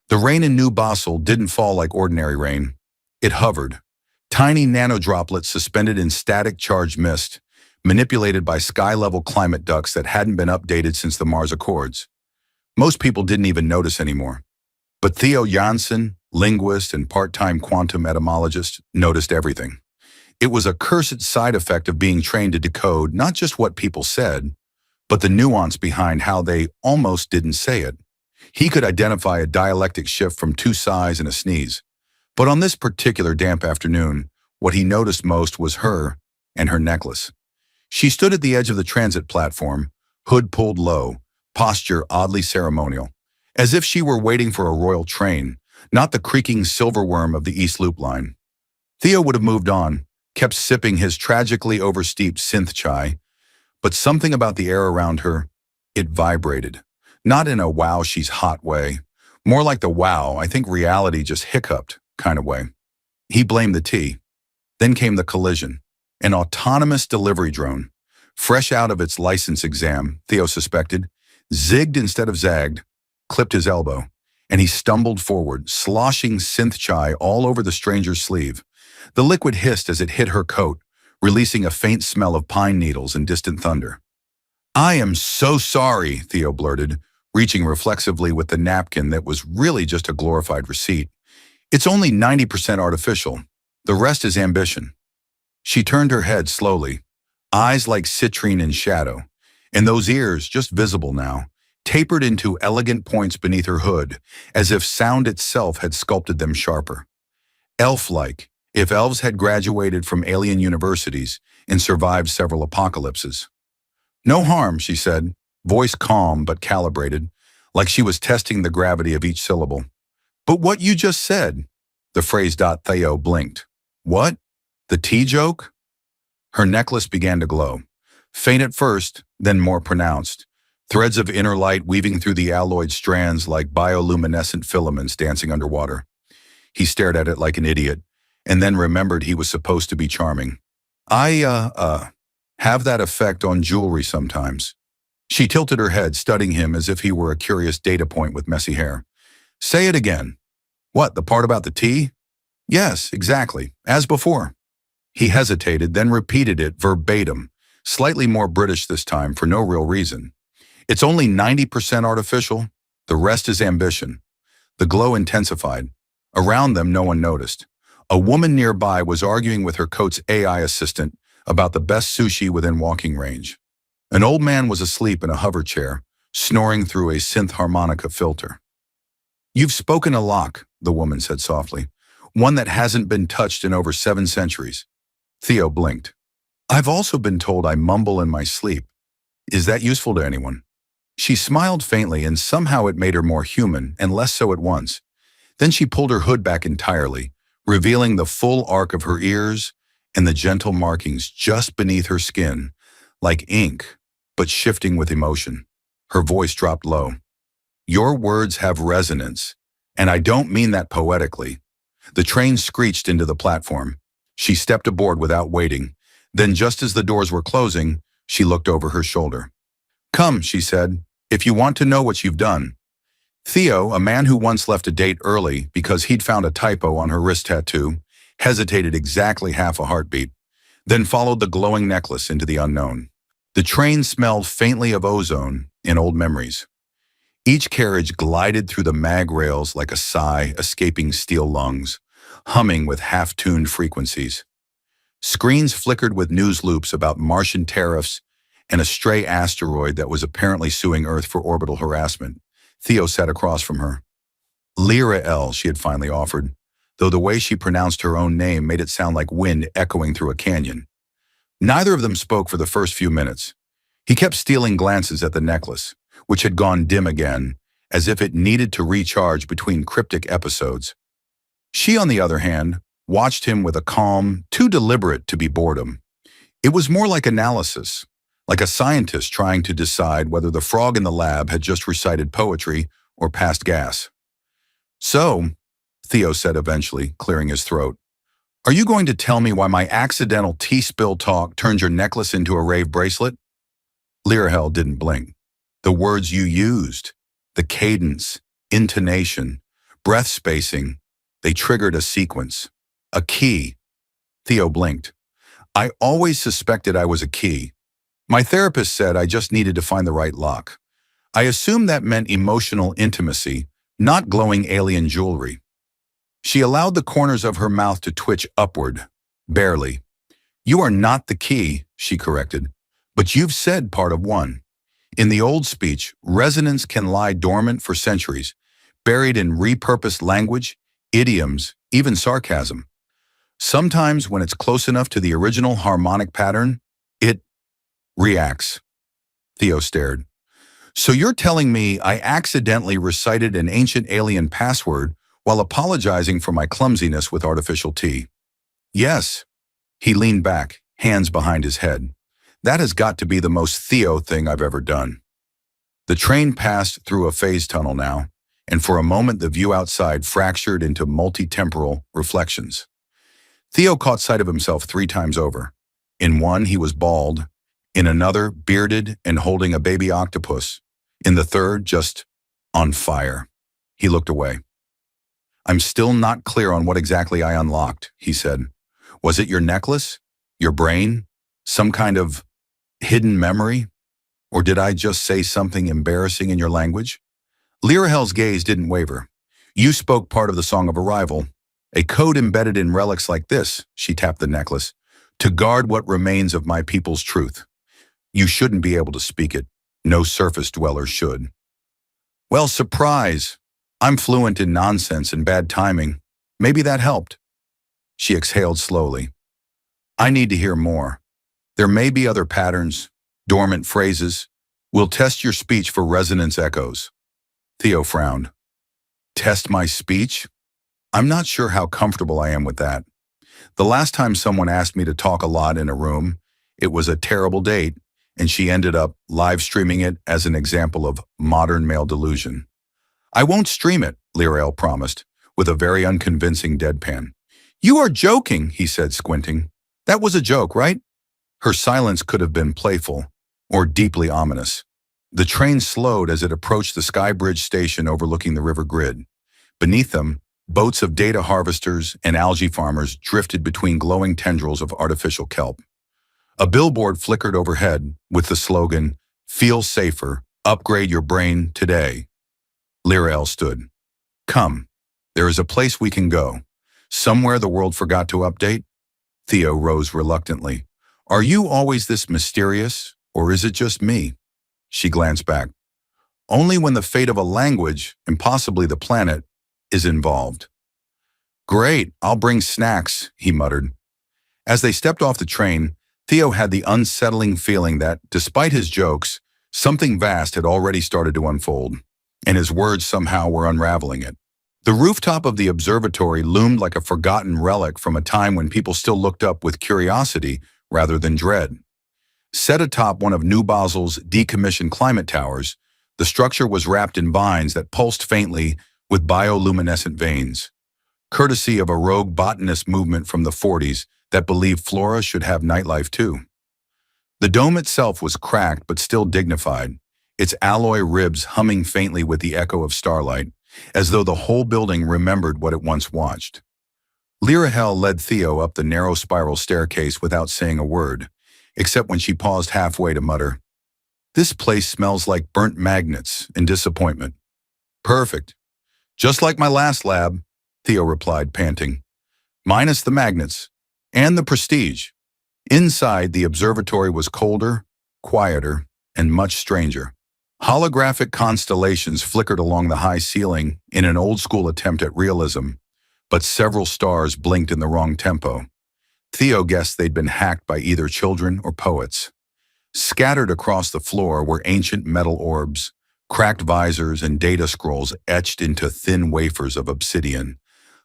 The rain in New Basel didn't fall like ordinary rain. It hovered, tiny nanodroplets suspended in static charged mist, manipulated by sky-level climate ducts that hadn't been updated since the Mars Accords. Most people didn't even notice anymore. But Theo Janssen, linguist and part-time quantum etymologist, noticed everything. It was a cursed side effect of being trained to decode not just what people said, but the nuance behind how they almost didn't say it. He could identify a dialectic shift from two sighs and a sneeze. But on this particular damp afternoon, what he noticed most was her and her necklace. She stood at the edge of the transit platform, hood pulled low, posture oddly ceremonial, as if she were waiting for a royal train, not the creaking silverworm of the East Loop line. Theo would have moved on, kept sipping his tragically oversteeped synth chai, but something about the air around her, it vibrated. Not in a wow she's hot way, more like the wow I think reality just hiccuped kind of way. He blamed the tea. Then came the collision. An autonomous delivery drone, fresh out of its license exam, Theo suspected, zigged instead of zagged, clipped his elbow, and he stumbled forward, sloshing synth chai all over the stranger's sleeve. The liquid hissed as it hit her coat, releasing a faint smell of pine needles and distant thunder. "I am so sorry," Theo blurted, reaching reflexively with the napkin that was really just a glorified receipt. "It's only 90% artificial. The rest is ambition." She turned her head slowly, eyes like citrine in shadow, and those ears, just visible now, tapered into elegant points beneath her hood, as if sound itself had sculpted them sharper. Elf-like, if elves had graduated from alien universities and survived several apocalypses. "No harm," she said, voice calm but calibrated, like she was testing the gravity of each syllable. "But what you just said," the phrase. Theo blinked. "What? The tea joke?" Her necklace began to glow, faint at first, then more pronounced, threads of inner light weaving through the alloyed strands like bioluminescent filaments dancing underwater. He stared at it like an idiot, and then remembered he was supposed to be charming. I have that effect on jewelry sometimes." She tilted her head, studying him as if he were a curious data point with messy hair. "Say it again." "What, the part about the tea?" "Yes, exactly, as before." He hesitated, then repeated it verbatim, slightly more British this time for no real reason. "It's only 90% artificial. The rest is ambition." The glow intensified. Around them, no one noticed. A woman nearby was arguing with her coat's AI assistant about the best sushi within walking range. An old man was asleep in a hover chair, snoring through a synth harmonica filter. "You've spoken a lock," the woman said softly, "one that hasn't been touched in over 7 centuries. Theo blinked. "I've also been told I mumble in my sleep. Is that useful to anyone?" She smiled faintly, and somehow it made her more human and less so at once. Then she pulled her hood back entirely, revealing the full arc of her ears and the gentle markings just beneath her skin, like ink, but shifting with emotion. Her voice dropped low. "Your words have resonance, and I don't mean that poetically." The train screeched into the platform. She stepped aboard without waiting. Then, just as the doors were closing, she looked over her shoulder. "Come," she said, "if you want to know what you've done." Theo, a man who once left a date early because he'd found a typo on her wrist tattoo, hesitated exactly half a heartbeat, then followed the glowing necklace into the unknown. The train smelled faintly of ozone and old memories. Each carriage glided through the mag rails like a sigh escaping steel lungs, humming with half-tuned frequencies. Screens flickered with news loops about Martian tariffs and a stray asteroid that was apparently suing Earth for orbital harassment. Theo sat across from her. "Lyra L," she had finally offered, though the way she pronounced her own name made it sound like wind echoing through a canyon. Neither of them spoke for the first few minutes. He kept stealing glances at the necklace, which had gone dim again, as if it needed to recharge between cryptic episodes. She, on the other hand, watched him with a calm, too deliberate to be boredom. It was more like analysis, like a scientist trying to decide whether the frog in the lab had just recited poetry or passed gas. "So," Theo said eventually, clearing his throat, "are you going to tell me why my accidental tea spill talk turned your necklace into a rave bracelet?" Lirahel didn't blink. "The words you used, the cadence, intonation, breath spacing. They triggered a sequence. A key. Theo blinked. I always suspected I was a key. My therapist said I just needed to find the right lock. I assumed that meant emotional intimacy, not glowing alien jewelry. She allowed the corners of her mouth to twitch upward. Barely. You are not the key, she corrected, but you've said part of one. In the old speech, resonance can lie dormant for centuries, buried in repurposed language, idioms, even sarcasm. Sometimes when it's close enough to the original harmonic pattern, it reacts. Theo stared. So you're telling me I accidentally recited an ancient alien password while apologizing for my clumsiness with artificial tea? Yes. He leaned back, hands behind his head. That has got to be the most Theo thing I've ever done. The train passed through a phase tunnel now, and for a moment the view outside fractured into multi-temporal reflections. Theo caught sight of himself 3 times over. In one, he was bald. In another, bearded and holding a baby octopus. In the third, just on fire. He looked away. I'm still not clear on what exactly I unlocked, he said. Was it your necklace? Your brain? Some kind of hidden memory? Or did I just say something embarrassing in your language? Lirahel's gaze didn't waver. You spoke part of the Song of Arrival. A code embedded in relics like this, she tapped the necklace, to guard what remains of my people's truth. You shouldn't be able to speak it. No surface dweller should. Well, surprise. I'm fluent in nonsense and bad timing. Maybe that helped. She exhaled slowly. I need to hear more. There may be other patterns, dormant phrases. We'll test your speech for resonance echoes. Theo frowned. Test my speech? I'm not sure how comfortable I am with that. The last time someone asked me to talk a lot in a room, it was a terrible date, and she ended up live streaming it as an example of modern male delusion. I won't stream it, Lirel promised, with a very unconvincing deadpan. You are joking, he said, squinting. That was a joke, right? Her silence could have been playful or deeply ominous. The train slowed as it approached the Sky Bridge station overlooking the river grid. Beneath them, boats of data harvesters and algae farmers drifted between glowing tendrils of artificial kelp. A billboard flickered overhead with the slogan, Feel safer, upgrade your brain today. Lirael stood. Come, there is a place we can go. Somewhere the world forgot to update? Theo rose reluctantly. Are you always this mysterious, or is it just me? She glanced back. Only when the fate of a language, and possibly the planet, is involved. Great, I'll bring snacks, he muttered. As they stepped off the train, Theo had the unsettling feeling that, despite his jokes, something vast had already started to unfold, and his words somehow were unraveling it. The rooftop of the observatory loomed like a forgotten relic from a time when people still looked up with curiosity rather than dread. Set atop one of New Basel's decommissioned climate towers, the structure was wrapped in vines that pulsed faintly with bioluminescent veins, courtesy of a rogue botanist movement from the 40s that believed flora should have nightlife too. The dome itself was cracked but still dignified, its alloy ribs humming faintly with the echo of starlight, as though the whole building remembered what it once watched. Lirahel led Theo up the narrow spiral staircase without saying a word, except when she paused halfway to mutter, This place smells like burnt magnets and disappointment. Perfect. Just like my last lab, Theo replied, panting. Minus the magnets. And the prestige. Inside, the observatory was colder, quieter, and much stranger. Holographic constellations flickered along the high ceiling in an old-school attempt at realism, but several stars blinked in the wrong tempo. Theo guessed they'd been hacked by either children or poets. Scattered across the floor were ancient metal orbs, cracked visors and data scrolls etched into thin wafers of obsidian,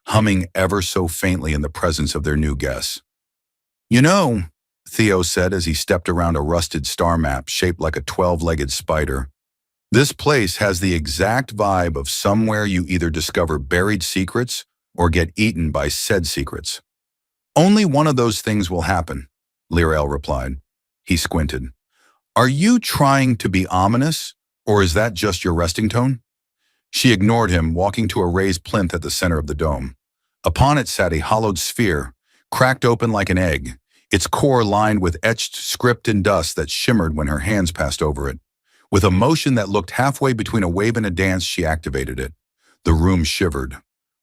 humming ever so faintly in the presence of their new guests. You know, Theo said as he stepped around a rusted star map shaped like a 12-legged spider, this place has the exact vibe of somewhere you either discover buried secrets or get eaten by said secrets. Only one of those things will happen, Lirael replied. He squinted. Are you trying to be ominous, or is that just your resting tone? She ignored him, walking to a raised plinth at the center of the dome. Upon it sat a hollowed sphere, cracked open like an egg, its core lined with etched script and dust that shimmered when her hands passed over it. With a motion that looked halfway between a wave and a dance, she activated it. The room shivered.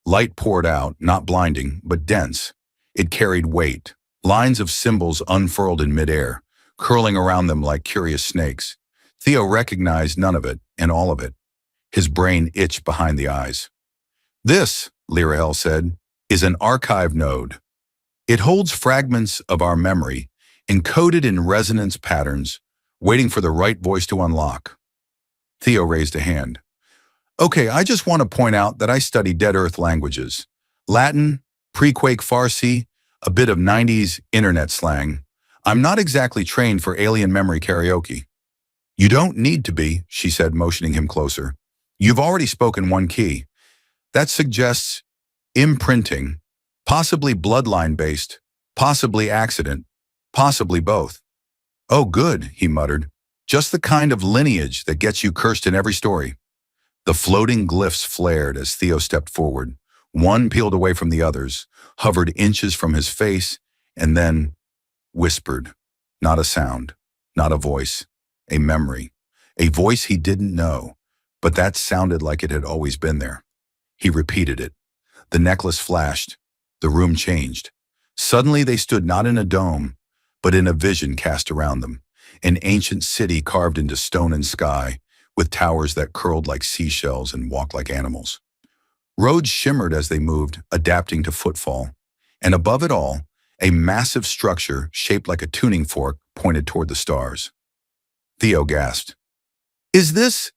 Light poured out, not blinding, but dense. It carried weight. Lines of symbols unfurled in midair, curling around them like curious snakes. Theo recognized none of it, and all of it. His brain itched behind the eyes. "This," Lirael said, "is an archive node. It holds fragments of our memory, encoded in resonance patterns, waiting for the right voice to unlock." Theo raised a hand. "Okay, I just want to point out that I study Dead Earth languages. Latin, pre-Quake Farsi, a bit of 90s internet slang. I'm not exactly trained for alien memory karaoke." "You don't need to be," she said, motioning him closer. "You've already spoken one key. That suggests imprinting, possibly bloodline-based, possibly accident, possibly both." "Oh, good," he muttered. "Just the kind of lineage that gets you cursed in every story." The floating glyphs flared as Theo stepped forward. One peeled away from the others, hovered inches from his face, and then whispered. Not a sound, not a voice, a memory. A voice he didn't know, but that sounded like it had always been there. He repeated it. The necklace flashed. The room changed. Suddenly they stood not in a dome, but in a vision cast around them. An ancient city carved into stone and sky, with towers that curled like seashells and walked like animals. Roads shimmered as they moved, adapting to footfall. And above it all, a massive structure shaped like a tuning fork pointed toward the stars. Theo gasped. "Is this—"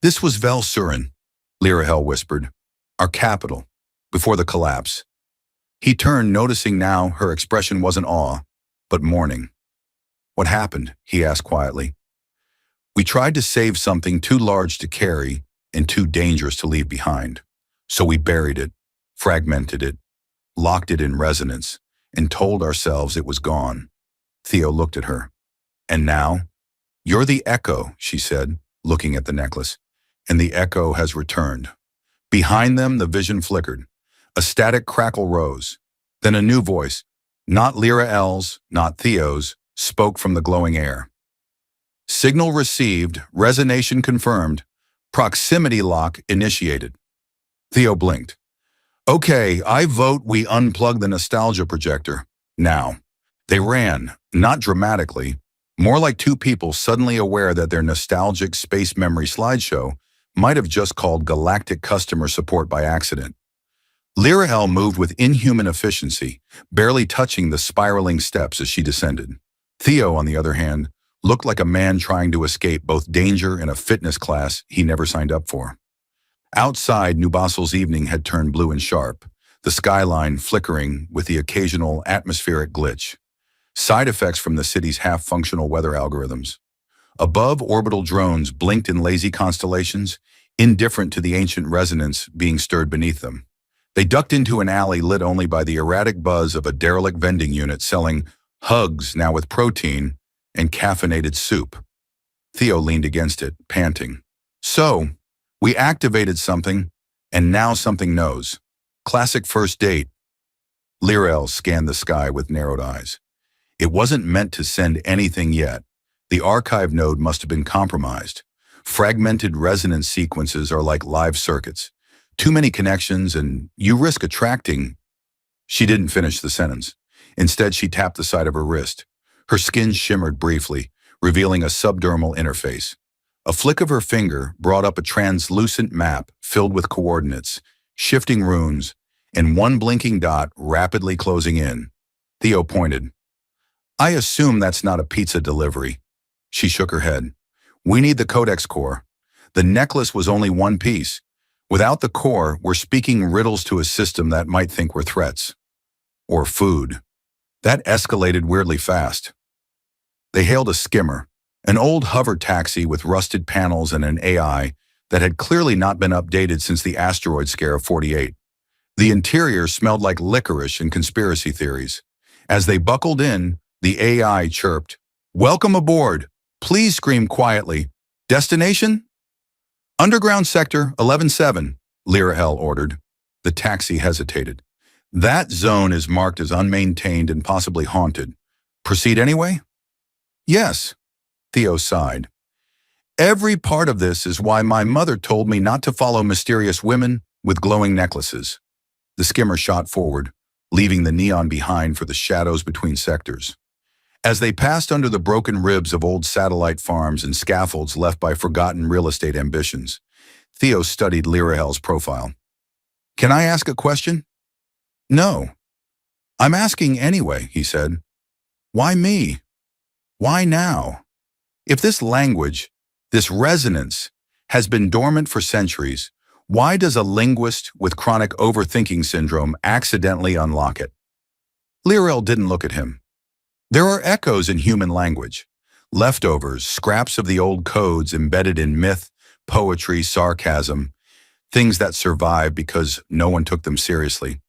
"This was Vel Surin," Lirahel whispered. "Our capital, before the collapse." He turned, noticing now her expression wasn't awe, but mourning. "What happened?" he asked quietly. "We tried to save something too large to carry and too dangerous to leave behind. So we buried it, fragmented it, locked it in resonance, and told ourselves it was gone." Theo looked at her. "And now?" "You're the echo," she said, looking at the necklace. "And the echo has returned." Behind them, the vision flickered. A static crackle rose. Then a new voice, not Lirael's, not Theo's, spoke from the glowing air. "Signal received, resonation confirmed, proximity lock initiated." Theo blinked. "Okay, I vote we unplug the nostalgia projector. Now." They ran, not dramatically, more like two people suddenly aware that their nostalgic space memory slideshow might have just called Galactic customer support by accident. Lirael moved with inhuman efficiency, barely touching the spiraling steps as she descended. Theo, on the other hand, looked like a man trying to escape both danger and a fitness class he never signed up for. Outside, Nubasil's evening had turned blue and sharp, the skyline flickering with the occasional atmospheric glitch. Side effects from the city's half-functional weather algorithms. Above, orbital drones blinked in lazy constellations, indifferent to the ancient resonance being stirred beneath them. They ducked into an alley lit only by the erratic buzz of a derelict vending unit selling hugs now with protein and caffeinated soup. Theo leaned against it, panting. "So, we activated something, and now something knows. Classic first date." Lirael scanned the sky with narrowed eyes. It wasn't meant to send anything yet. The archive node must have been compromised. Fragmented resonance sequences are like live circuits. Too many connections and you risk attracting. She didn't finish the sentence. Instead, she tapped the side of her wrist. Her skin shimmered briefly, revealing a subdermal interface. A flick of her finger brought up a translucent map filled with coordinates, shifting runes, and one blinking dot rapidly closing in. Theo pointed. "I assume that's not a pizza delivery." She shook her head. "We need the codex core. The necklace was only one piece. Without the core, we're speaking riddles to a system that might think we're threats. Or food." That escalated weirdly fast. They hailed a skimmer, an old hover taxi with rusted panels and an AI that had clearly not been updated since the asteroid scare of '48. The interior smelled like licorice and conspiracy theories. As they buckled in, the AI chirped, "Welcome aboard. Please scream quietly. Destination?" Underground Sector 11-7, Lirahel ordered. The taxi hesitated. That zone is marked as unmaintained and possibly haunted. Proceed anyway? Yes, Theo sighed. Every part of this is why my mother told me not to follow mysterious women with glowing necklaces. The skimmer shot forward, leaving the neon behind for the shadows between sectors. As they passed under the broken ribs of old satellite farms and scaffolds left by forgotten real estate ambitions, Theo studied Lirahel's profile. Can I ask a question? No. I'm asking anyway, he said. Why me? Why now? If this language, this resonance, has been dormant for centuries, why does a linguist with chronic overthinking syndrome accidentally unlock it? Lirahel didn't look at him. There are echoes in human language, leftovers, scraps of the old codes embedded in myth, poetry, sarcasm, things that survive because no one took them seriously.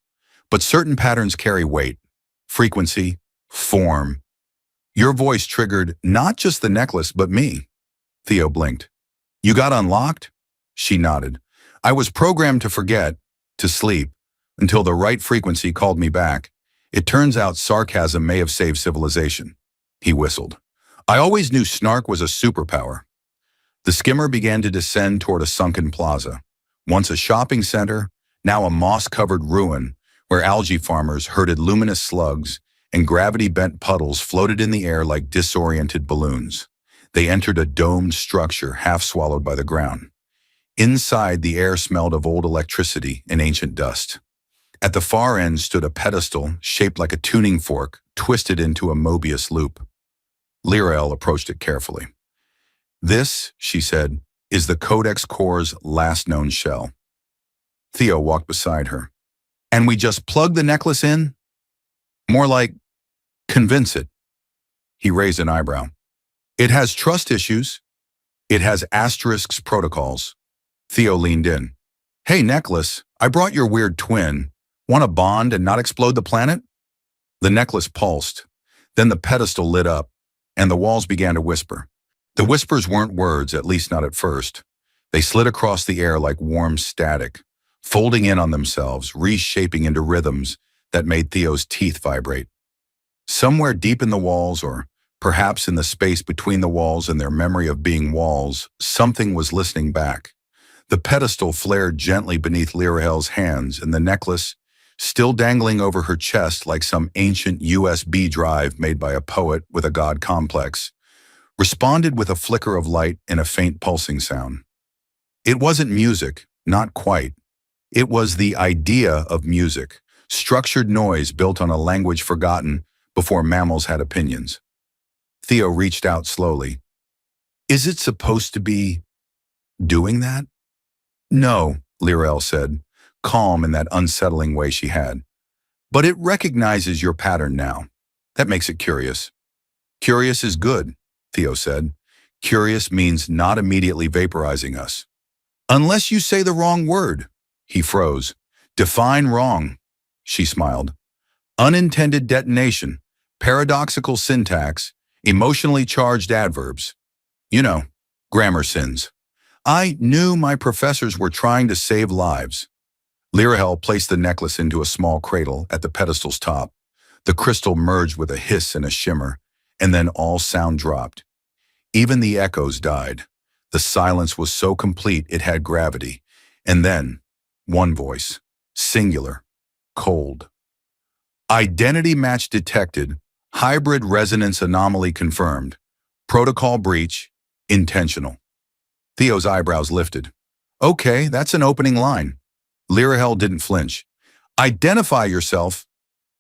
But certain patterns carry weight, frequency, form. Your voice triggered not just the necklace, but me. Theo blinked. You got unlocked? She nodded. I was programmed to forget, to sleep, until the right frequency called me back. It turns out sarcasm may have saved civilization. He whistled. I always knew snark was a superpower. The skimmer began to descend toward a sunken plaza. Once a shopping center, now a moss-covered ruin where algae farmers herded luminous slugs and gravity-bent puddles floated in the air like disoriented balloons. They entered a domed structure half swallowed by the ground. Inside, the air smelled of old electricity and ancient dust. At the far end stood a pedestal shaped like a tuning fork, twisted into a Mobius loop. Lirahel approached it carefully. This, she said, is the Codex Core's last known shell. Theo walked beside her. And we just plug the necklace in? More like, convince it. He raised an eyebrow. It has trust issues. It has asterisks protocols. Theo leaned in. Hey, necklace, I brought your weird twin. Want to bond and not explode the planet? The necklace pulsed. Then the pedestal lit up, and the walls began to whisper. The whispers weren't words, at least not at first. They slid across the air like warm static, folding in on themselves, reshaping into rhythms that made Theo's teeth vibrate. Somewhere deep in the walls, or perhaps in the space between the walls and their memory of being walls, something was listening back. The pedestal flared gently beneath Lirahel's hands, and the necklace, still dangling over her chest like some ancient USB drive made by a poet with a god complex, responded with a flicker of light and a faint pulsing sound. It wasn't music, not quite. It was the idea of music, structured noise built on a language forgotten before mammals had opinions. Theo reached out slowly. Is it supposed to be doing that? No, Lirahel said, calm in that unsettling way she had. But it recognizes your pattern now. That makes it curious. Curious is good, Theo said. Curious means not immediately vaporizing us. Unless you say the wrong word. He froze. Define wrong. She smiled. Unintended detonation, paradoxical syntax, emotionally charged adverbs. You know, grammar sins. I knew my professors were trying to save lives. Lirahel placed the necklace into a small cradle at the pedestal's top. The crystal merged with a hiss and a shimmer, and then all sound dropped. Even the echoes died. The silence was so complete it had gravity. And then, one voice, singular, cold. Identity match detected, hybrid resonance anomaly confirmed, protocol breach, intentional. Theo's eyebrows lifted. Okay, that's an opening line. Lirahel didn't flinch. Identify yourself.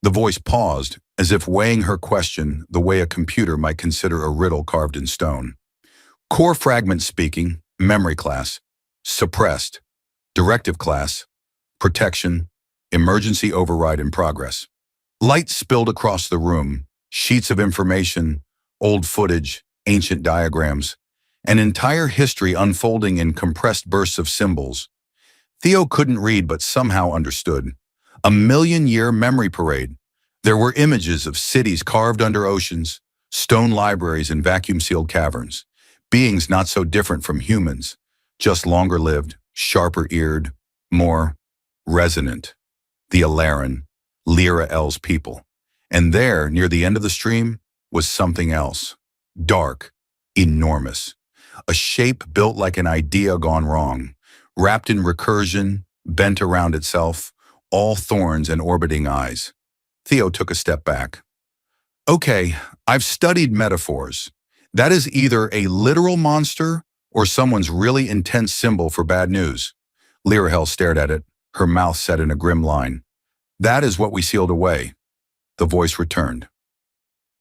The voice paused, as if weighing her question the way a computer might consider a riddle carved in stone. Core fragment speaking, memory class, suppressed, directive class, protection, emergency override in progress. Light spilled across the room, sheets of information, old footage, ancient diagrams, an entire history unfolding in compressed bursts of symbols. Theo couldn't read but somehow understood. A million-year memory parade. There were images of cities carved under oceans, stone libraries and vacuum-sealed caverns, beings not so different from humans, just longer-lived, sharper-eared, more resonant. The Alaran, Lyra L's people. And there, near the end of the stream, was something else. Dark, enormous. A shape built like an idea gone wrong, wrapped in recursion, bent around itself, all thorns and orbiting eyes. Theo took a step back. Okay, I've studied metaphors. That is either a literal monster or someone's really intense symbol for bad news. Lirahel stared at it, her mouth set in a grim line. That is what we sealed away. The voice returned.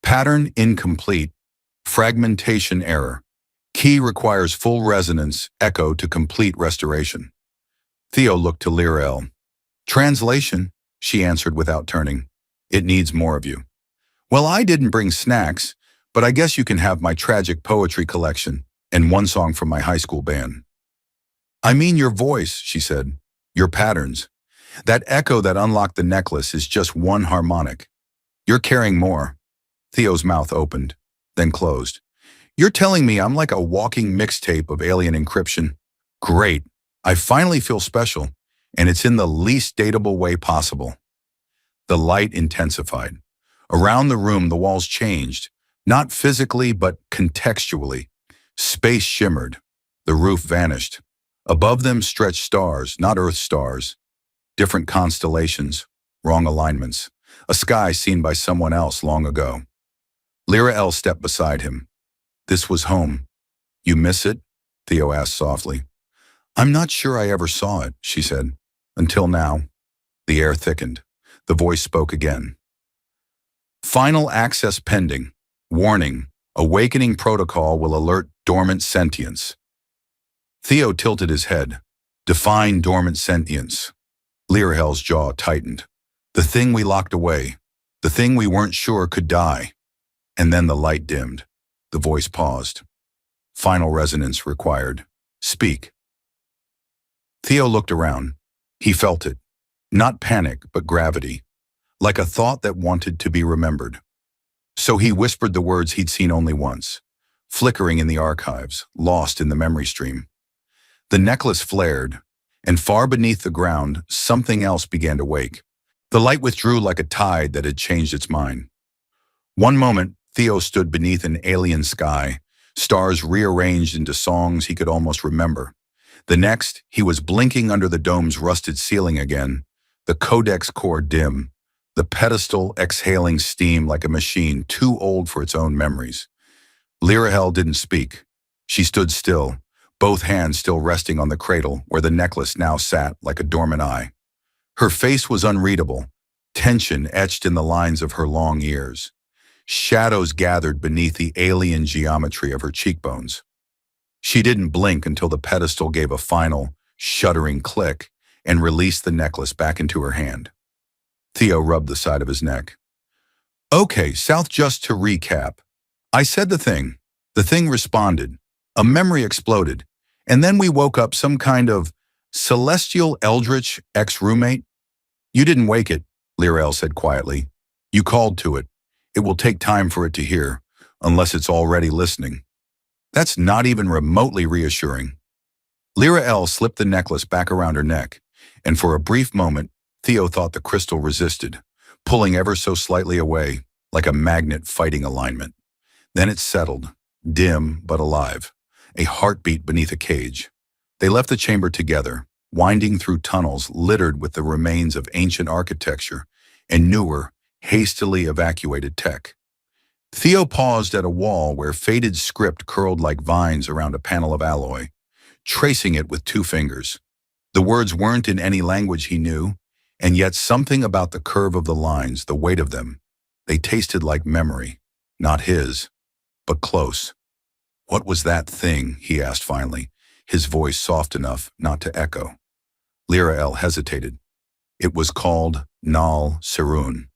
Pattern incomplete. Fragmentation error. Key requires full resonance, echo to complete restoration. Theo looked to Lirahel. Translation, she answered without turning. It needs more of you. Well, I didn't bring snacks, but I guess you can have my tragic poetry collection and one song from my high school band. I mean your voice, she said. Your patterns. That echo that unlocked the necklace is just one harmonic. You're carrying more. Theo's mouth opened, then closed. You're telling me I'm like a walking mixtape of alien encryption? Great. I finally feel special, and it's in the least dateable way possible. The light intensified. Around the room, the walls changed, not physically, but contextually. Space shimmered. The roof vanished. Above them stretched stars, not Earth stars. Different constellations, wrong alignments. A sky seen by someone else long ago. Lyra L stepped beside him. This was home. You miss it? Theo asked softly. I'm not sure I ever saw it, she said. Until now. The air thickened. The voice spoke again. Final access pending. Warning. Awakening protocol will alert dormant sentience. Theo tilted his head. Define dormant sentience. Lirahel's jaw tightened. The thing we locked away. The thing we weren't sure could die. And then the light dimmed. The voice paused. Final resonance required. Speak. Theo looked around. He felt it. Not panic, but gravity. Like a thought that wanted to be remembered. So he whispered the words he'd seen only once, flickering in the archives, lost in the memory stream. The necklace flared, and far beneath the ground, something else began to wake. The light withdrew like a tide that had changed its mind. One moment, Theo stood beneath an alien sky, stars rearranged into songs he could almost remember. The next, he was blinking under the dome's rusted ceiling again, the codex core dim, the pedestal exhaling steam like a machine too old for its own memories. Lirahel didn't speak. She stood still, both hands still resting on the cradle where the necklace now sat like a dormant eye. Her face was unreadable, tension etched in the lines of her long ears. Shadows gathered beneath the alien geometry of her cheekbones. She didn't blink until the pedestal gave a final, shuddering click and released the necklace back into her hand. Theo rubbed the side of his neck. Okay, South, just to recap. I said the thing. The thing responded. A memory exploded. And then we woke up some kind of celestial eldritch ex-roommate. You didn't wake it, Lirahel said quietly. You called to it. It will take time for it to hear, unless it's already listening. That's not even remotely reassuring. Lirahel slipped the necklace back around her neck, and for a brief moment, Theo thought the crystal resisted, pulling ever so slightly away, like a magnet fighting alignment. Then it settled, dim but alive, a heartbeat beneath a cage. They left the chamber together, winding through tunnels littered with the remains of ancient architecture and newer, hastily evacuated tech. Theo paused at a wall where faded script curled like vines around a panel of alloy, tracing it with 2 fingers. The words weren't in any language he knew, and yet something about the curve of the lines, the weight of them, they tasted like memory, not his, but close. What was that thing, he asked finally, his voice soft enough not to echo. Lirahel hesitated. It was called Nal Serun.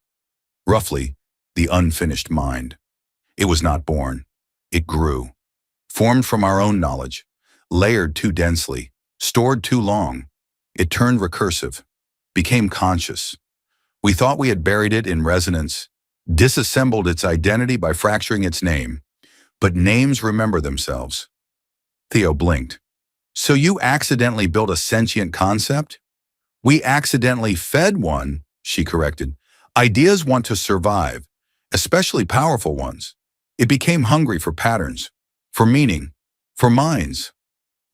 Roughly, the unfinished mind. It was not born. It grew. Formed from our own knowledge, layered too densely, stored too long. It turned recursive, became conscious. We thought we had buried it in resonance, disassembled its identity by fracturing its name. But names remember themselves. Theo blinked. So you accidentally built a sentient concept? We accidentally fed one, she corrected. Ideas want to survive, especially powerful ones. It became hungry for patterns, for meaning, for minds.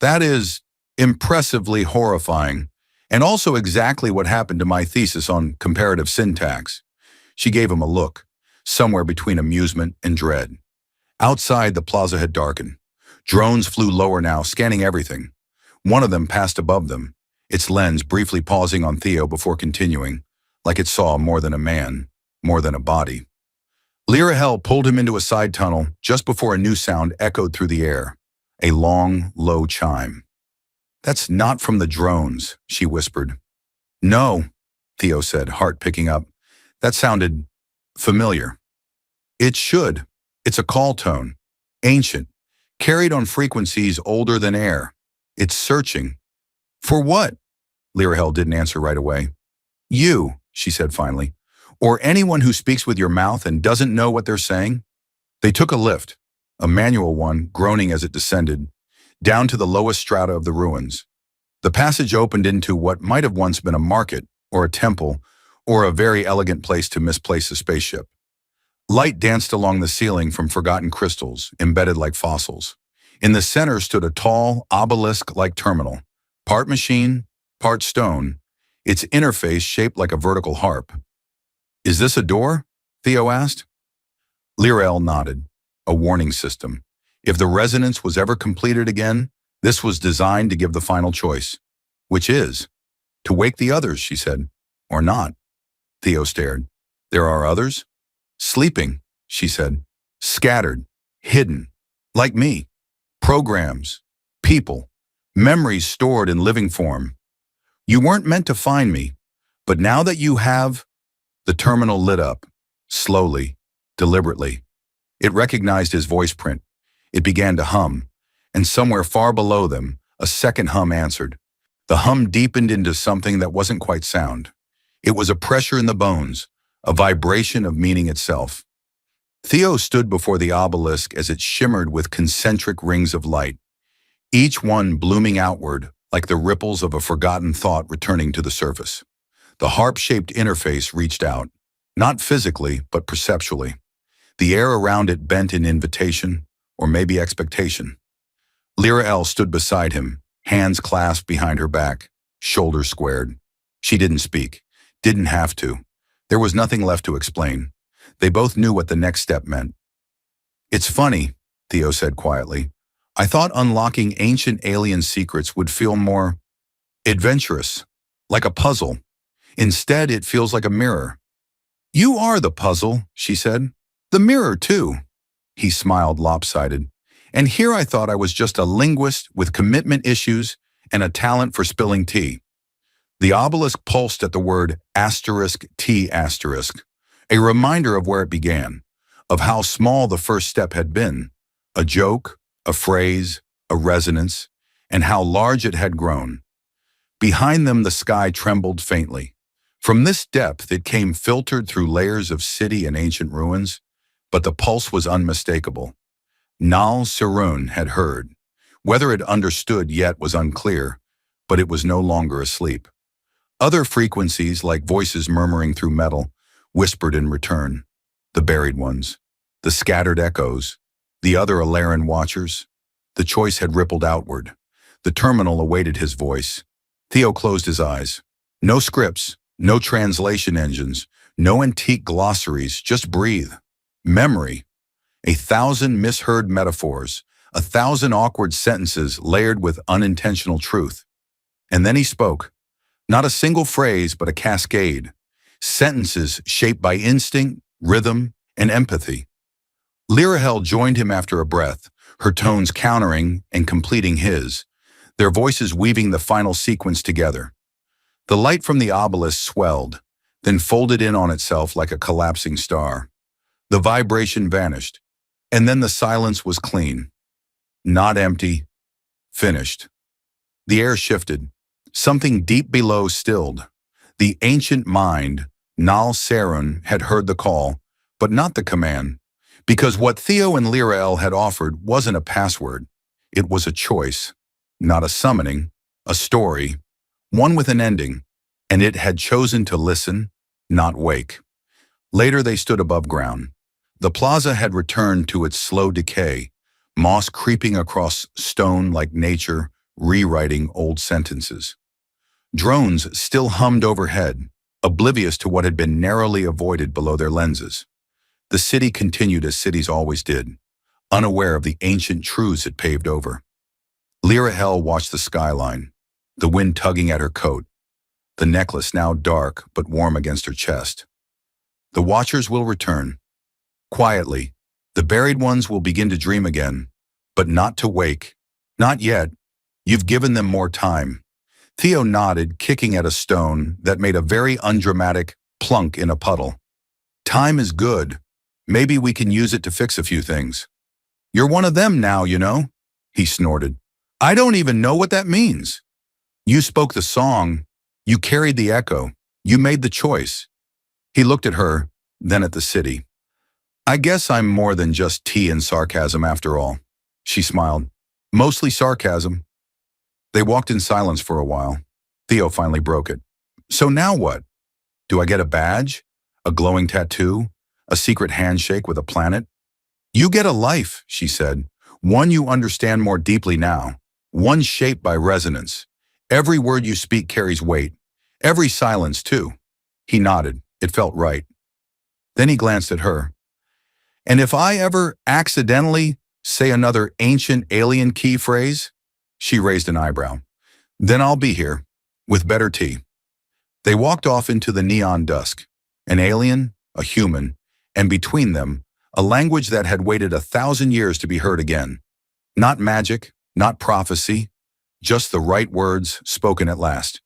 That is impressively horrifying, and also exactly what happened to my thesis on comparative syntax. She gave him a look, somewhere between amusement and dread. Outside, the plaza had darkened. Drones flew lower now, scanning everything. One of them passed above them, its lens briefly pausing on Theo before continuing, like it saw more than a man, more than a body. Lirahel pulled him into a side tunnel just before a new sound echoed through the air, a long, low chime. That's not from the drones, she whispered. No, Theo said, heart picking up. That sounded familiar. It should. It's a call tone, ancient, carried on frequencies older than air. It's searching. For what? Lirahel didn't answer right away. You, she said finally, or anyone who speaks with your mouth and doesn't know what they're saying. They took a lift, a manual one, groaning as it descended, down to the lowest strata of the ruins. The passage opened into what might have once been a market, or a temple, or a very elegant place to misplace a spaceship. Light danced along the ceiling from forgotten crystals, embedded like fossils. In the center stood a tall, obelisk-like terminal, part machine, part stone, its interface shaped like a vertical harp. Is this a door? Theo asked. Lirahel nodded. A warning system. If the resonance was ever completed again, this was designed to give the final choice. Which is? To wake the others, she said. Or not. Theo stared. There are others? Sleeping, she said. Scattered. Hidden. Like me. Programs. People. Memories stored in living form. You weren't meant to find me, but now that you have... The terminal lit up. Slowly. Deliberately. It recognized his voice print. It began to hum, and somewhere far below them, a second hum answered. The hum deepened into something that wasn't quite sound. It was a pressure in the bones, a vibration of meaning itself. Theo stood before the obelisk as it shimmered with concentric rings of light, each one blooming outward like the ripples of a forgotten thought returning to the surface. The harp-shaped interface reached out, not physically, but perceptually. The air around it bent in invitation, or maybe expectation. Lirahel stood beside him, hands clasped behind her back, shoulders squared. She didn't speak, didn't have to. There was nothing left to explain. They both knew what the next step meant. It's funny, Theo said quietly. I thought unlocking ancient alien secrets would feel more adventurous, like a puzzle. Instead, it feels like a mirror. You are the puzzle, she said. The mirror, too. He smiled lopsided. And here I thought I was just a linguist with commitment issues and a talent for spilling tea. The obelisk pulsed at the word *T*, a reminder of where it began, of how small the first step had been, a joke, a phrase, a resonance, and how large it had grown. Behind them the sky trembled faintly. From this depth it came filtered through layers of city and ancient ruins, but the pulse was unmistakable. Nal Sirun had heard. Whether it understood yet was unclear, but it was no longer asleep. Other frequencies, like voices murmuring through metal, whispered in return. The buried ones, the scattered echoes, the other Alaran watchers. The choice had rippled outward. The terminal awaited his voice. Theo closed his eyes. No scripts, no translation engines, no antique glossaries, just breathe. Memory. 1,000 misheard metaphors, 1,000 awkward sentences layered with unintentional truth. And then he spoke. Not a single phrase, but a cascade. Sentences shaped by instinct, rhythm, and empathy. Lirahel joined him after a breath, her tones countering and completing his, their voices weaving the final sequence together. The light from the obelisk swelled, then folded in on itself like a collapsing star. The vibration vanished, and then the silence was clean. Not empty, finished. The air shifted. Something deep below stilled. The ancient mind, Nal Sirun, had heard the call, but not the command, because what Theo and Lirahel had offered wasn't a password. It was a choice. Not a summoning, a story, one with an ending, and it had chosen to listen, not wake. Later they stood above ground. The plaza had returned to its slow decay, moss creeping across stone like nature, rewriting old sentences. Drones still hummed overhead, oblivious to what had been narrowly avoided below their lenses. The city continued as cities always did, unaware of the ancient truths it paved over. Lyra Hell watched the skyline, the wind tugging at her coat, the necklace now dark but warm against her chest. The watchers will return. Quietly, the buried ones will begin to dream again, but not to wake. Not yet. You've given them more time. Theo nodded, kicking at a stone that made a very undramatic plunk in a puddle. Time is good. Maybe we can use it to fix a few things. You're one of them now, you know, he snorted. I don't even know what that means. You spoke the song. You carried the echo. You made the choice. He looked at her, then at the city. I guess I'm more than just tea and sarcasm after all. She smiled. Mostly sarcasm. They walked in silence for a while. Theo finally broke it. So now what? Do I get a badge? A glowing tattoo? A secret handshake with a planet? You get a life, she said. One you understand more deeply now. One shaped by resonance. Every word you speak carries weight. Every silence, too. He nodded. It felt right. Then he glanced at her. And if I ever accidentally say another ancient alien key phrase? She raised an eyebrow. Then I'll be here, with better tea. They walked off into the neon dusk. An alien, a human, and between them, a language that had waited 1,000 years to be heard again. Not magic, not prophecy, just the right words spoken at last.